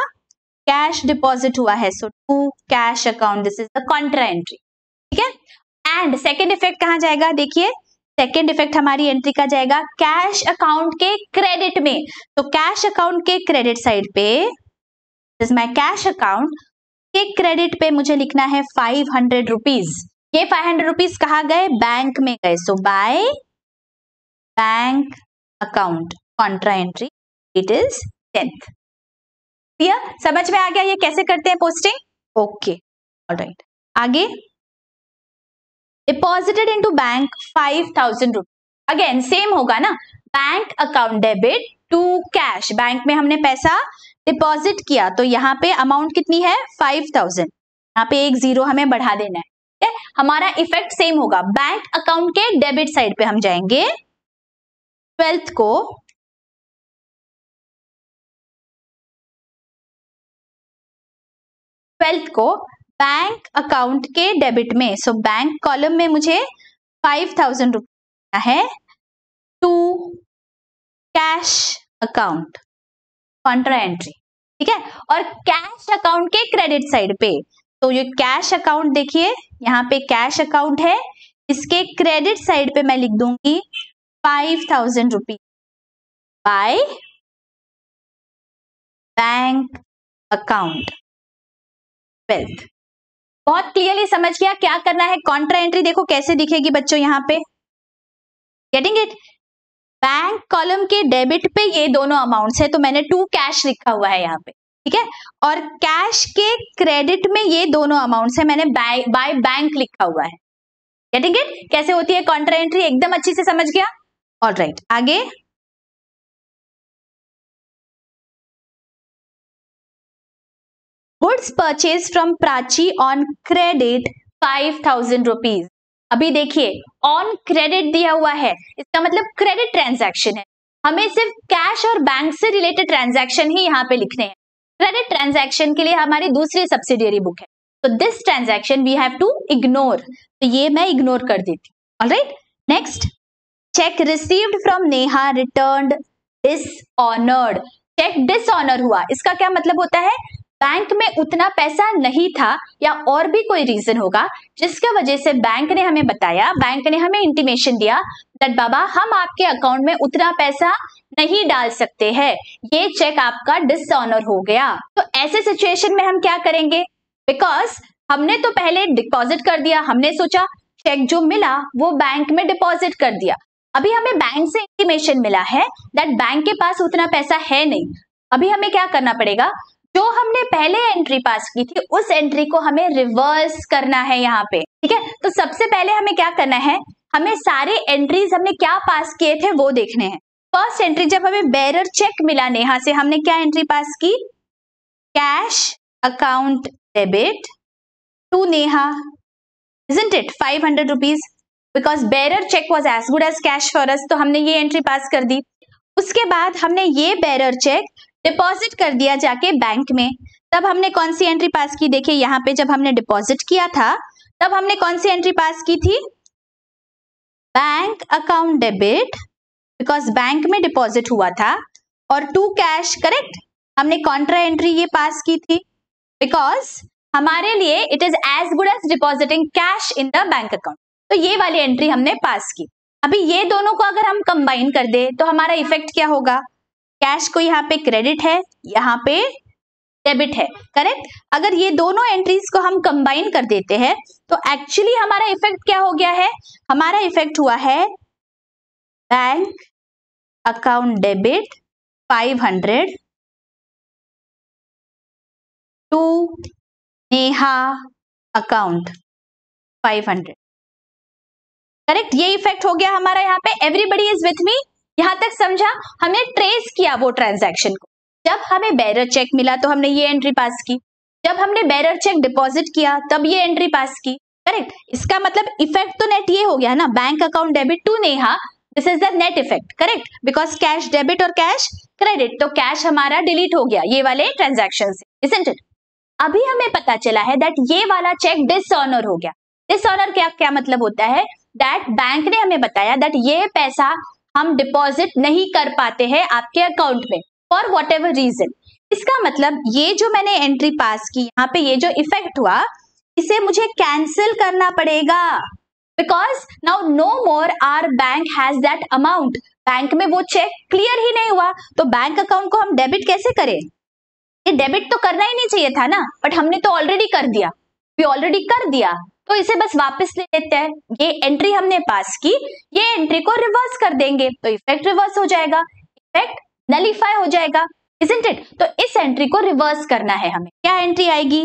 कैश डिपॉजिट हुआ है, so to cash account, this is the contra entry. ठीक है, एंड सेकेंड इफेक्ट कहां जाएगा, देखिए सेकेंड इफेक्ट हमारी एंट्री का जाएगा कैश अकाउंट के क्रेडिट में, तो कैश अकाउंट के क्रेडिट साइड पे, दिस माय कैश अकाउंट के क्रेडिट पे मुझे लिखना है 500 रुपीज। ये 500 रुपीज कहाँ गए, बैंक में गए, so by bank account contra entry, it is 10th। Clear, समझ में आ गया ये कैसे करते हैं पोस्टिंग, ओके, ऑलराइट। आगे deposited into bank 5,000 rupees, again same होगा ना, bank account debit to cash, bank में हमने पैसा डिपॉजिट किया, तो यहाँ पे अमाउंट कितनी है 5,000, यहाँ पे एक जीरो हमें बढ़ा देना है, ठीक है। हमारा इफेक्ट सेम होगा, बैंक अकाउंट के डेबिट साइड पे हम जाएंगे, 12th को बैंक अकाउंट के डेबिट में, सो बैंक कॉलम में मुझे 5,000 रुपया है to cash account contra entry, ठीक है। और कैश अकाउंट के क्रेडिट साइड पे, तो ये कैश अकाउंट देखिए यहाँ पे कैश अकाउंट है, इसके क्रेडिट साइड पे मैं लिख दूंगी 5,000 rupees bye bank account 12th। बहुत क्लियरली समझ गया क्या करना है, कॉन्ट्रा एंट्री देखो कैसे दिखेगी बच्चों, यहाँ पे गेटिंग इट, बैंक कॉलम के डेबिट पे ये दोनों अमाउंट्स है, तो मैंने टू कैश लिखा हुआ है यहाँ पे, ठीक है। और कैश के क्रेडिट में ये दोनों अमाउंट्स है, मैंने बाय बैंक लिखा हुआ है, गेटिंग इट, कैसे होती है कॉन्ट्रा एंट्री, एकदम अच्छी से समझ गया, ऑलराइट। आगे goods purchase from Prachi on credit 5,000 rupees, अभी देखिए ऑन क्रेडिट दिया हुआ है, इसका मतलब क्रेडिट ट्रांजैक्शन है, हमें सिर्फ कैश और बैंक से रिलेटेड ट्रांजैक्शन ही यहाँ पे लिखने हैं। क्रेडिट ट्रांजैक्शन के लिए हमारी दूसरी सब्सिडियरी बुक है, तो this transaction we have to ignore, तो ये मैं इग्नोर कर देती हूँ, alright. Next, cheque received from Neha returned dishonoured, cheque dishonour हुआ, इसका क्या मतलब होता है, बैंक में उतना पैसा नहीं था या और भी कोई रीजन होगा जिसके वजह से बैंक ने हमें बताया, बैंक ने हमें इंटीमेशन दिया दैट बाबा हम आपके अकाउंट में उतना पैसा नहीं डाल सकते हैं, ये चेक आपका डिसऑनर हो गया। तो ऐसे सिचुएशन में हम क्या करेंगे, बिकॉज हमने तो पहले डिपॉजिट कर दिया, हमने सोचा चेक जो मिला वो बैंक में डिपॉजिट कर दिया, अभी हमें बैंक से इंटीमेशन मिला है दैट बैंक के पास उतना पैसा है नहीं। अभी हमें क्या करना पड़ेगा, जो हमने पहले एंट्री पास की थी उस एंट्री को हमें रिवर्स करना है यहाँ पे, ठीक है। तो सबसे पहले हमें क्या करना है, हमें सारे एंट्रीज हमने क्या पास किए थे वो देखने हैं। फर्स्ट एंट्री जब हमें बेरर चेक मिला नेहा से, हमने क्या एंट्री पास की, cash account debit to Neha, isn't it, 500 rupees, because bearer check was as good as cash for us, तो हमने ये एंट्री पास कर दी। उसके बाद हमने ये बेरर चेक डिपॉजिट कर दिया जाके बैंक में। तब हमने कौन सी एंट्री पास की, देखिए यहाँ पे जब हमने डिपॉजिट किया था तब हमने कौन सी एंट्री पास की थी, bank account debit, because bank में डिपॉजिट हुआ था, और टू कैश, करेक्ट, हमने कॉन्ट्रा एंट्री ये पास की थी बिकॉज हमारे लिए it is as good as depositing cash in the bank account. तो ये वाली एंट्री हमने पास की। अभी ये दोनों को अगर हम कंबाइन कर दे तो हमारा इफेक्ट क्या होगा, कैश को यहाँ पे क्रेडिट है, यहाँ पे डेबिट है, करेक्ट। अगर ये दोनों एंट्रीज को हम कंबाइन कर देते हैं तो एक्चुअली हमारा इफेक्ट क्या हो गया है, हमारा इफेक्ट हुआ है bank account debit 500 to Neha account 500, correct. ये इफेक्ट हो गया हमारा यहाँ पे। एवरीबडी इज विथ मी, यहां तक समझा। हमने ट्रेस किया वो ट्रांजैक्शन को। जब हमें बेरर चेक मिला तो हमने ये एंट्री पास की, जब हमने बेरर चेक डिपॉजिट किया तब ये एंट्री पास की, करेक्ट। इसका मतलब इफेक्ट तो नेट ये हो गया ना, bank account debit to Neha, this is the net effect, correct, because cash debit और कैश क्रेडिट, तो कैश हमारा डिलीट हो गया ये वाले ट्रांजैक्शन से, isn't it? अभी हमें पता चला है दैट ये वाला चेक डिसऑनर हो गया। डिसऑनर क्या मतलब होता है, दैट बैंक ने हमें बताया दैट ये पैसा हम डिपॉजिट नहीं कर पाते हैं आपके अकाउंट में फॉर वॉट एवर रीजन। इसका मतलब ये जो मैंने एंट्री पास की, यहाँ पे ये जो इफेक्ट हुआ, इसे मुझे कैंसिल करना पड़ेगा because now no more our bank has that amount. Bank में वो चेक क्लियर ही नहीं हुआ, तो बैंक अकाउंट को हम डेबिट कैसे करें, ये डेबिट तो करना ही नहीं चाहिए था ना, बट हमने तो ऑलरेडी कर दिया, ऑलरेडी कर दिया, तो इसे बस वापस ले लेते हैं। ये एंट्री हमने पास की, ये एंट्री को रिवर्स कर देंगे तो इफेक्ट रिवर्स हो जाएगा, इफेक्ट नलिफाई हो जाएगा, isn't it? तो इस एंट्री को रिवर्स करना है हमें। क्या एंट्री आएगी,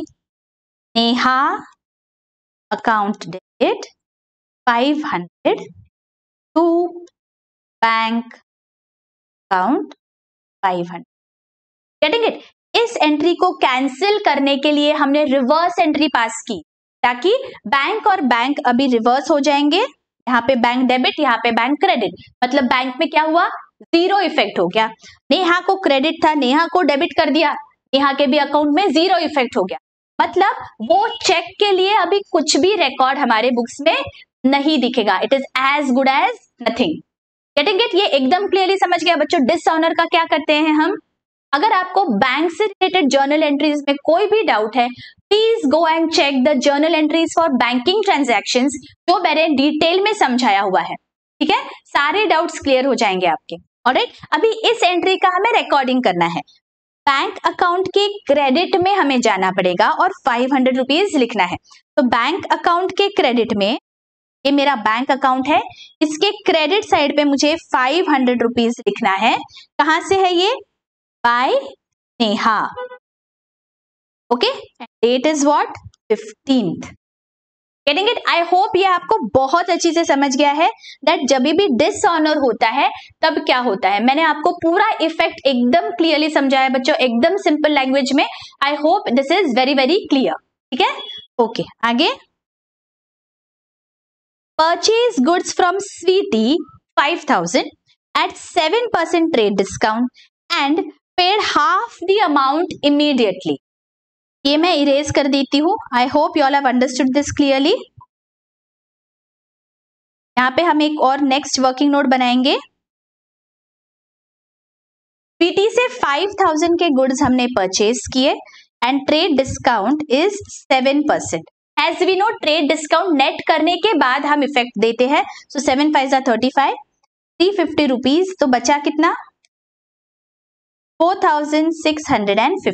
Neha account debit 500 to bank account 500, getting it. इस एंट्री को कैंसिल करने के लिए हमने रिवर्स एंट्री पास की ताकि बैंक और बैंक अभी रिवर्स हो जाएंगे। यहाँ पे बैंक डेबिट, यहाँ पे बैंक क्रेडिट, मतलब बैंक में क्या हुआ, जीरो इफेक्ट हो गया। नेहा को क्रेडिट था, नेहा को डेबिट कर दिया, नेहा के भी अकाउंट में जीरो इफेक्ट हो गया। मतलब वो चेक के लिए अभी कुछ भी रिकॉर्ड हमारे बुक्स में नहीं दिखेगा, it is as good as nothing, getting it. ये एकदम क्लियरली समझ गया बच्चों। डिसऑनर का क्या करते हैं हम, अगर आपको बैंक से रिलेटेड जर्नल एंट्रीज में कोई भी डाउट है, please go and check the journal entries for banking transactions, जो मैंने डिटेल में समझाया हुआ है, ठीक है। सारे डाउट्स क्लियर हो जाएंगे आपके, ऑलराइट। अभी इस एंट्री का हमें रिकॉर्डिंग करना है। बैंक अकाउंट के क्रेडिट में हमें जाना पड़ेगा और 500 रुपीज लिखना है। तो बैंक अकाउंट के क्रेडिट में, ये मेरा बैंक अकाउंट है, इसके क्रेडिट साइड पे मुझे 500 रुपीज लिखना है। कहां से है ये, by Neha, okay, date is what, 15th, getting it. I hope ये आपको बहुत अच्छी से समझ गया है दैट जब भी डिसऑनर होता है तब क्या होता है। मैंने आपको पूरा इफेक्ट एकदम क्लियरली समझाया बच्चों, एकदम सिंपल लैंग्वेज में। I hope this is very very clear, ठीक है, ओके। आगे, purchase goods from Sweety 5000 at 7% trade discount and paid half the amount immediately. ये मैं इरेज कर देती हूँ। I hope you all have understood this clearly. यहाँ पे हम एक और नेक्स्ट वर्किंग नोट बनाएंगे। पीटी से 5000 के गुड्स हमने परचेज किए and trade discount is 7%। As we know trade discount net करने के बाद हम इफेक्ट देते हैं। सो 7 5 35, 350 रुपीज, तो बचा कितना, 4650,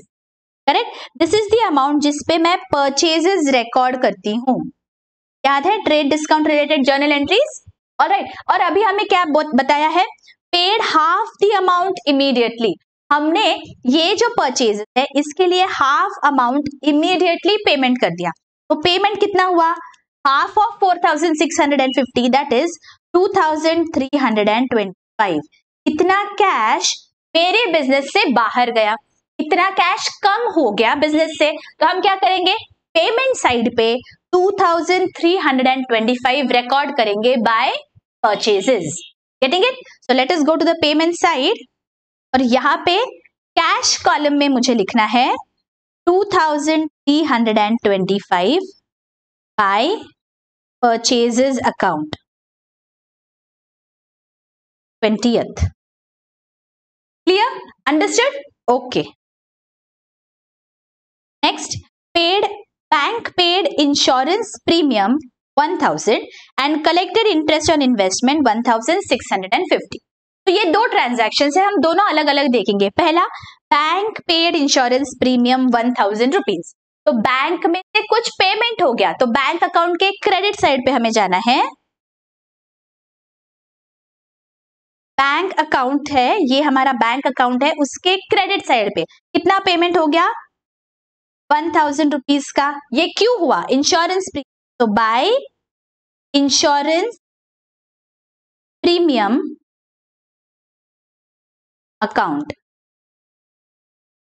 correct. This is the amount जिसपे मैं परचेजेस रिकॉर्ड करती हूँ। याद है trade discount related journal entries, alright, और अभी हमें क्या बताया है, paid half the amount immediately. हमने ये जो परचेज है इसके लिए हाफ अमाउंट इमीडिएटली पेमेंट कर दिया। तो पेमेंट कितना हुआ, हाफ ऑफ 4650, दैट इज 2325। इतना कैश मेरे बिजनेस से बाहर गया, इतना कैश कम हो गया बिजनेस से, तो हम क्या करेंगे, पेमेंट साइड पे 2325 रिकॉर्ड करेंगे by purchases. Getting it? So let us go to the payment side, और यहां पे कैश कॉलम में मुझे लिखना है 2325 by purchases account 20th। Clear? Understood? Okay. Next, bank paid insurance premium 1000 and collected interest on investment 1650। तो ये दो ट्रांजैक्शन है, हम दोनों अलग अलग देखेंगे। पहला, bank paid insurance premium 1000 rupees, तो बैंक में से कुछ पेमेंट हो गया, तो बैंक अकाउंट के क्रेडिट साइड पे हमें जाना है। बैंक अकाउंट है, ये हमारा बैंक अकाउंट है, उसके क्रेडिट साइड पे कितना पेमेंट हो गया, 1000 रुपीज का। ये क्यों हुआ, इंश्योरेंस प्रीमियम, तो by insurance premium account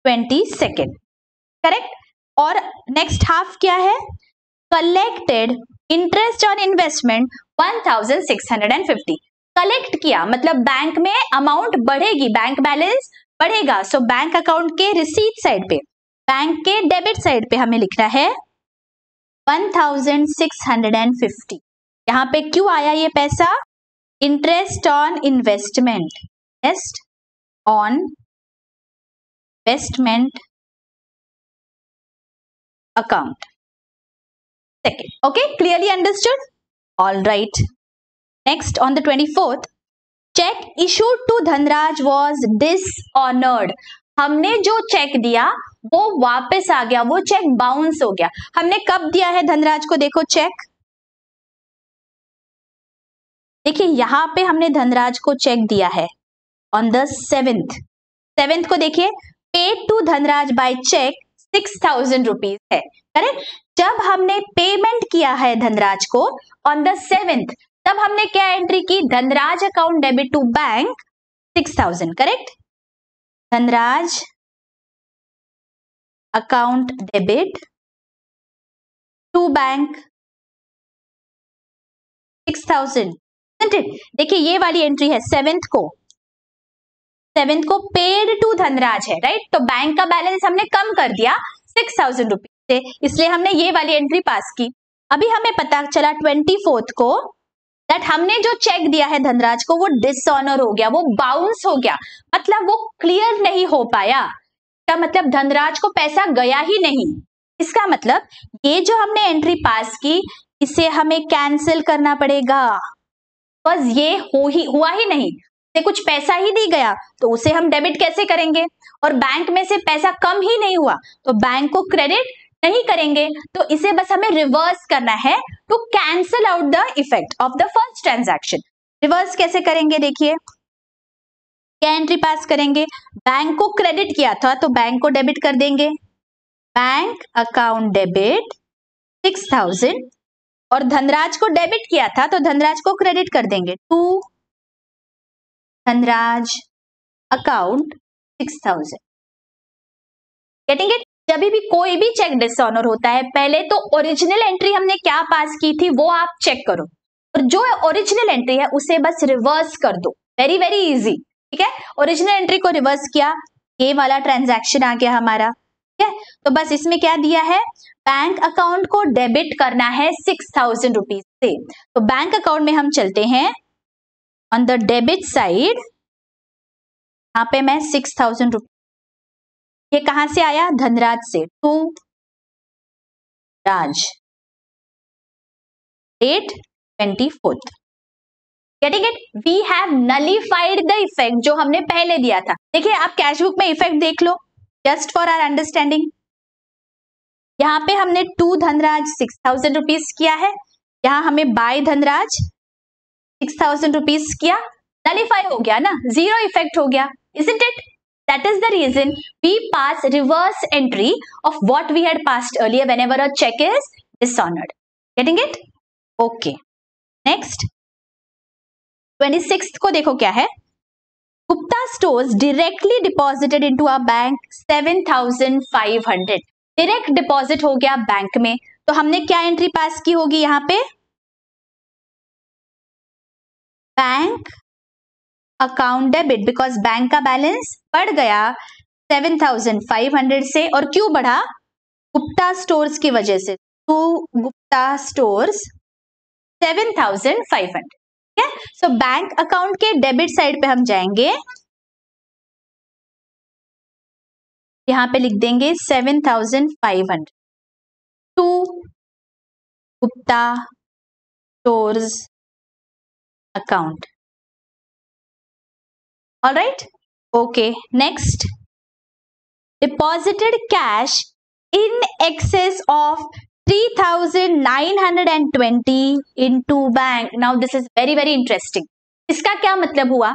22nd, correct. और नेक्स्ट हाफ क्या है, collected interest on investment 1650। Collect किया मतलब बैंक में अमाउंट बढ़ेगी, बैंक बैलेंस बढ़ेगा, सो बैंक अकाउंट के रिसीट साइड पे, बैंक के डेबिट साइड पे हमें लिखना है 1650। यहां पे क्यों आया ये पैसा, interest on investment, interest on investment account second. Okay, clearly understood? All right. Next, on the 24th, cheque issued to Dhanraj was dishonoured. हमने जो चेक दिया वो वापस आ गया, वो चेक बाउंस हो गया। हमने कब दिया है धनराज को, देखो चेक, देखिए यहां पे हमने धनराज को चेक दिया है ऑन द 7th को, देखिए paid to Dhanraj by cheque 6000 rupees है, करेक्ट। जब हमने पेमेंट किया है धनराज को ऑन द 7th, तब हमने क्या एंट्री की, Dhanraj account debit to bank 6000, correct. Dhanraj account debit to bank 6000। देखिए ये वाली एंट्री है 7th को पेड टू धनराज है, राइट। तो बैंक का बैलेंस हमने कम कर दिया 6000 रुपीज से, इसलिए हमने ये वाली एंट्री पास की। अभी हमें पता चला 24th को दैट हमने जो चेक दिया है धनराज को वो डिसऑनर हो गया, वो बाउंस हो गया, मतलब वो क्लियर नहीं हो पाया। इसका मतलब धनराज को पैसा गया ही नहीं। इसका मतलब ये जो हमने एंट्री पास की इसे हमें कैंसिल करना पड़ेगा, बस ये हुआ ही नहीं, से कुछ पैसा ही नहीं गया, तो उसे हम डेबिट कैसे करेंगे, और बैंक में से पैसा कम ही नहीं हुआ तो बैंक को क्रेडिट नहीं करेंगे, तो इसे बस हमें रिवर्स करना है to cancel out the effect of the first transaction. Reverse कैसे करेंगे, देखिए क्या एंट्री पास करेंगे, बैंक को क्रेडिट किया था तो बैंक को डेबिट कर देंगे, बैंक अकाउंट डेबिट 6000, और धनराज को डेबिट किया था तो धनराज को क्रेडिट कर देंगे to Dhanraj account 6000। Getting it? जब भी कोई भी चेक डिसऑनर होता है, पहले तो ओरिजिनल एंट्री हमने क्या पास की थी वो आप चेक करो, और जो ओरिजिनल एंट्री है उसे बस रिवर्स कर दो, वेरी वेरी इजी, ठीक है। ओरिजिनल एंट्री को रिवर्स किया, ये वाला ट्रांजैक्शन आ गया हमारा, ठीक है। तो बस इसमें क्या दिया है, बैंक अकाउंट को डेबिट करना है 6000 रुपीज से, तो बैंक अकाउंट में हम चलते हैं, ऑन द डेबिट साइड यहां पे मैं 6000 रुपीज, ये कहां से आया, धनराज से, to Raj, date 24th। Getting it? We have nullified the effect जो हमने पहले दिया था। देखिए आप कैश बुक में इफेक्ट देख लो, जस्ट फॉर आवर अंडरस्टैंडिंग। यहां पे हमने टू धनराज 6000 रुपीज किया है, यहां हमें बाय धनराज 6,000 रुपीज किया, नलिफाई हो गया ना, जीरो इफेक्ट हो गया, isn't it? That is the reason we pass reverse entry of what we had passed earlier whenever a check is dishonored. Getting it? Okay. Next, 26th को देखो क्या है. Gupta Stores directly deposited into our bank 7,500. Direct deposit हो गया बैंक में, तो हमने क्या एंट्री पास की होगी यहाँ पे? Bank account debit, because bank का बैलेंस बढ़ गया 7,500 से, और क्यों बढ़ा? गुप्ता स्टोर्स की वजह से. तो गुप्ता स्टोर्स 7,500. ठीक है, सो बैंक अकाउंट के डेबिट साइड पे हम जाएंगे, यहां पे लिख देंगे 7,500 to Gupta stores account. Alright, okay. Next, deposited cash in excess of 3,920 into bank. Now this is very very interesting. इसका क्या मतलब हुआ?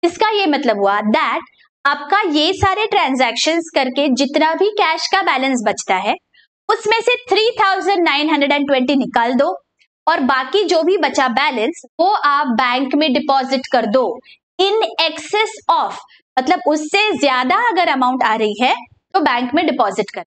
इसका ये मतलब हुआ that आपका ये सारे ट्रांजैक्शंस करके जितना भी कैश का बैलेंस बचता है उसमें से 3,920 निकाल दो और बाकी जो भी बचा बैलेंस वो आप बैंक में डिपॉजिट कर दो इन एक्सेस ऑफ, मतलब उससे ज्यादा अगर अमाउंट आ रही है तो बैंक में डिपॉजिट कर.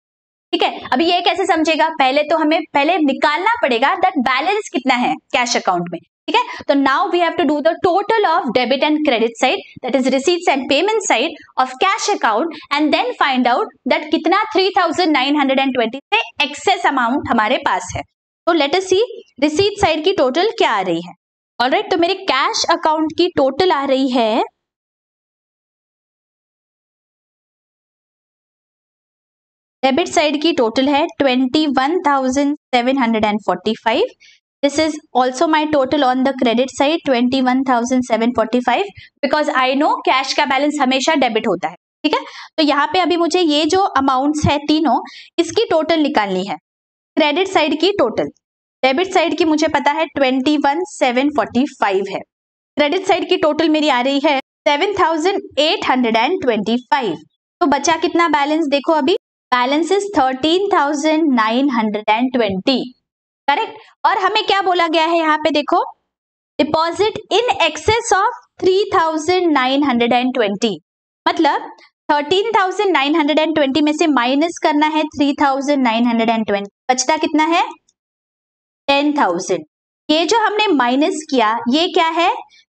ठीक है, अभी ये कैसे समझेगा? पहले तो हमें पहले निकालना पड़ेगा दैट बैलेंस कितना है कैश अकाउंट में. ठीक है, तो now we have to do the total of debit and credit side, that is receipts and payment side of cash account, and then find out that कितना 3,920 से एक्सेस अमाउंट हमारे पास है. तो let us see receipt side की टोटल क्या आ रही है. ऑलराइट, तो मेरे कैश अकाउंट की टोटल आ रही है डेबिट साइड की टोटल है 21,745. This is also my total on the credit side 21,745, because I know cash का बैलेंस हमेशा डेबिट होता है. ठीक है, तो यहाँ पे अभी मुझे ये जो अमाउंट्स है तीनों, इसकी टोटल निकालनी है. क्रेडिट साइड की टोटल, डेबिट साइड की मुझे पता है 21,745 है, क्रेडिट साइड की टोटल मेरी आ रही है 7,825. तो बचा कितना बैलेंस? देखो अभी बैलेंस इज 13,920. करेक्ट, और हमें क्या बोला गया है यहाँ पे? देखो, डिपॉजिट इन एक्सेस ऑफ 3,920, मतलब 13,920 में से माइनस करना है 3,920, बचता कितना है? 10,000. ये जो हमने माइनस किया ये क्या है?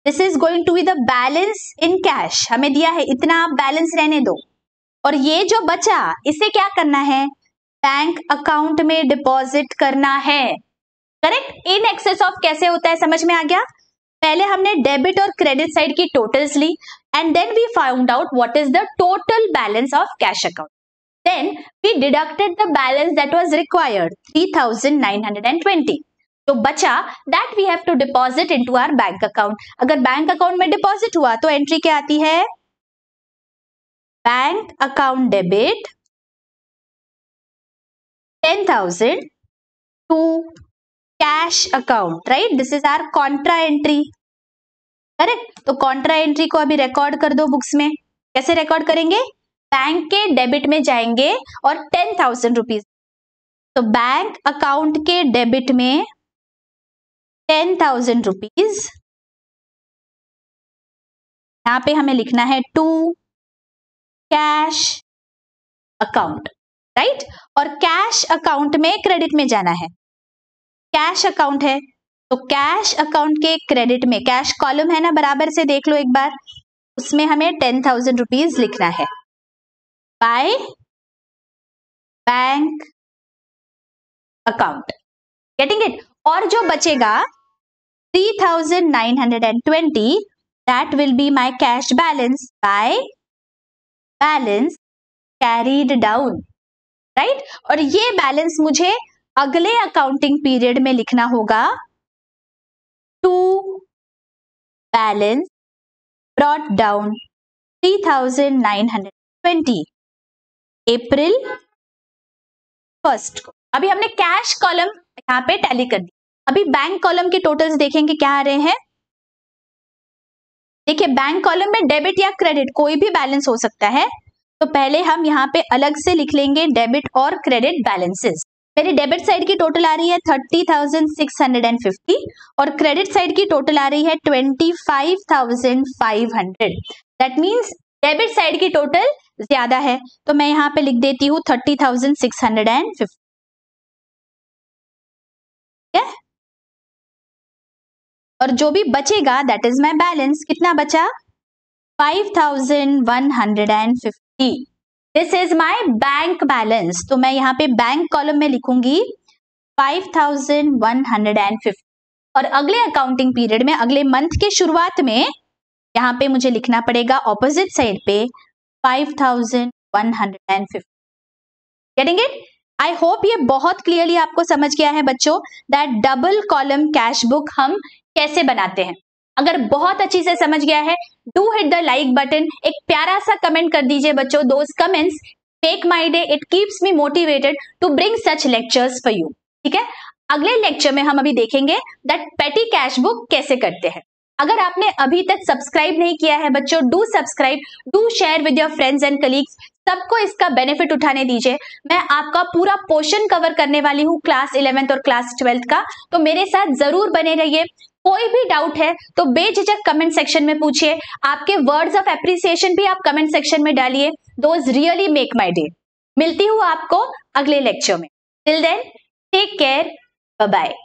This is going to be the balance in cash. हमें दिया है इतना, आप बैलेंस रहने दो, और ये जो बचा इसे क्या करना है? बैंक अकाउंट में डिपॉजिट करना है. करेक्ट, इन एक्सेस ऑफ कैसे होता है समझ में आ गया? पहले हमने डेबिट और क्रेडिट साइड की टोटल्स ली and then we found out what is the total balance of cash account. Then we deducted the balance that was required 3,920. तो बचा that we have to deposit into our bank account. अगर बैंक अकाउंट में डिपॉजिट हुआ तो एंट्री क्या आती है? Bank account debit 10,000 to cash account, right? This is our contra entry. Correct, तो कॉन्ट्रा एंट्री को अभी रिकॉर्ड कर दो बुक्स में. कैसे रिकॉर्ड करेंगे? बैंक के डेबिट में जाएंगे और 10,000 रुपीज, तो बैंक अकाउंट के डेबिट में 10,000 रुपीज, यहां पे हमें लिखना है टू कैश अकाउंट, राइट? और कैश अकाउंट में क्रेडिट में जाना है. कैश अकाउंट है तो कैश अकाउंट के क्रेडिट में, कैश कॉलम है ना, बराबर से देख लो एक बार, उसमें हमें 10,000 रुपीज लिखना है bye bank account. Getting it? और जो बचेगा 3,920, that will be my cash balance by balance carried down, right? और ये बैलेंस मुझे अगले अकाउंटिंग पीरियड में लिखना होगा टू बैलेंस ब्रॉट डाउन 3,920 अप्रैल 1 को. अभी हमने कैश कॉलम यहाँ पे टैली कर दी. अभी बैंक कॉलम के टोटल्स देखेंगे क्या आ रहे हैं. देखिए बैंक कॉलम में डेबिट या क्रेडिट कोई भी बैलेंस हो सकता है, तो पहले हम यहाँ पे अलग से लिख लेंगे डेबिट और क्रेडिट बैलेंसेस। मेरी डेबिट साइड की टोटल आ रही है 30,650 और क्रेडिट साइड की टोटल आ रही है 25,500। दैट मीन्स डेबिट साइड की टोटल ज्यादा है, तो मैं यहाँ पे लिख देती हूँ 30,650। और जो भी बचेगा दैट इज माई बैलेंस। कितना बचा? 5,150। This is my bank balance. तो मैं यहाँ पे बैंक कॉलम में लिखूंगी 5,150 और अगले अकाउंटिंग पीरियड में, अगले मंथ के शुरुआत में यहाँ पे मुझे लिखना पड़ेगा ऑपोजिट साइड पे 5,150। Getting it? आई होप ये बहुत क्लियरली आपको समझ गया है बच्चों that double column cash book हम कैसे बनाते हैं। अगर बहुत अच्छी से समझ गया है, do hit the like button, एक प्यारा सा कमेंट कर दीजिए बच्चों। Those comments make my day, it keeps me motivated to bring such lectures for you. ठीक है, अगले लेक्चर में हम अभी देखेंगे दैट पेटी कैश बुक कैसे करते हैं। अगर आपने अभी तक सब्सक्राइब नहीं किया है बच्चों, do subscribe, do share with your friends and colleagues, सबको इसका बेनिफिट उठाने दीजिए। मैं आपका पूरा पोर्शन कवर करने वाली हूँ क्लास 11th और क्लास 12th का, तो मेरे साथ जरूर बने रहिए। कोई भी डाउट है तो बेझिझक कमेंट सेक्शन में पूछिए। आपके वर्ड्स ऑफ एप्रिसिएशन भी आप कमेंट सेक्शन में डालिए। Those really make my day. मिलती हूँ आपको अगले लेक्चर में। Till then take care, bye bye.